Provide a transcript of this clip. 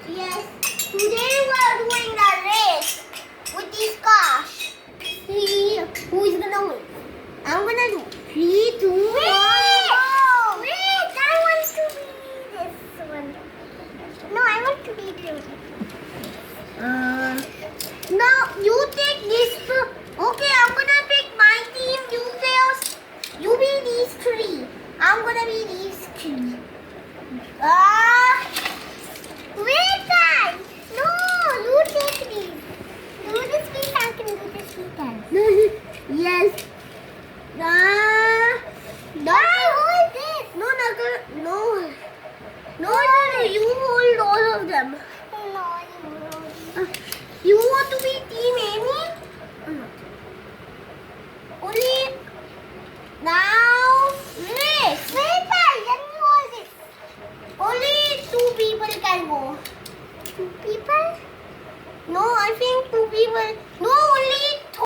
Yes. Today we're doing a race with these cars. See who is gonna win. I'm gonna do 3, 2, 1, go! Wait! I want to be this one. No, I want to be this one. Now you take this. Okay, I'm gonna pick my team. You be these 3. I'm gonna be these 3. Wait, guys! No, you take these. Do this week, I can do this weekend. Yes. No. Hold this. No. You hold all of them. No. You want to be Team Amy? Only now. Race. Wait, guys. Let me hold it. Only 2 people can go. 2 people? No, I think 2 people. No,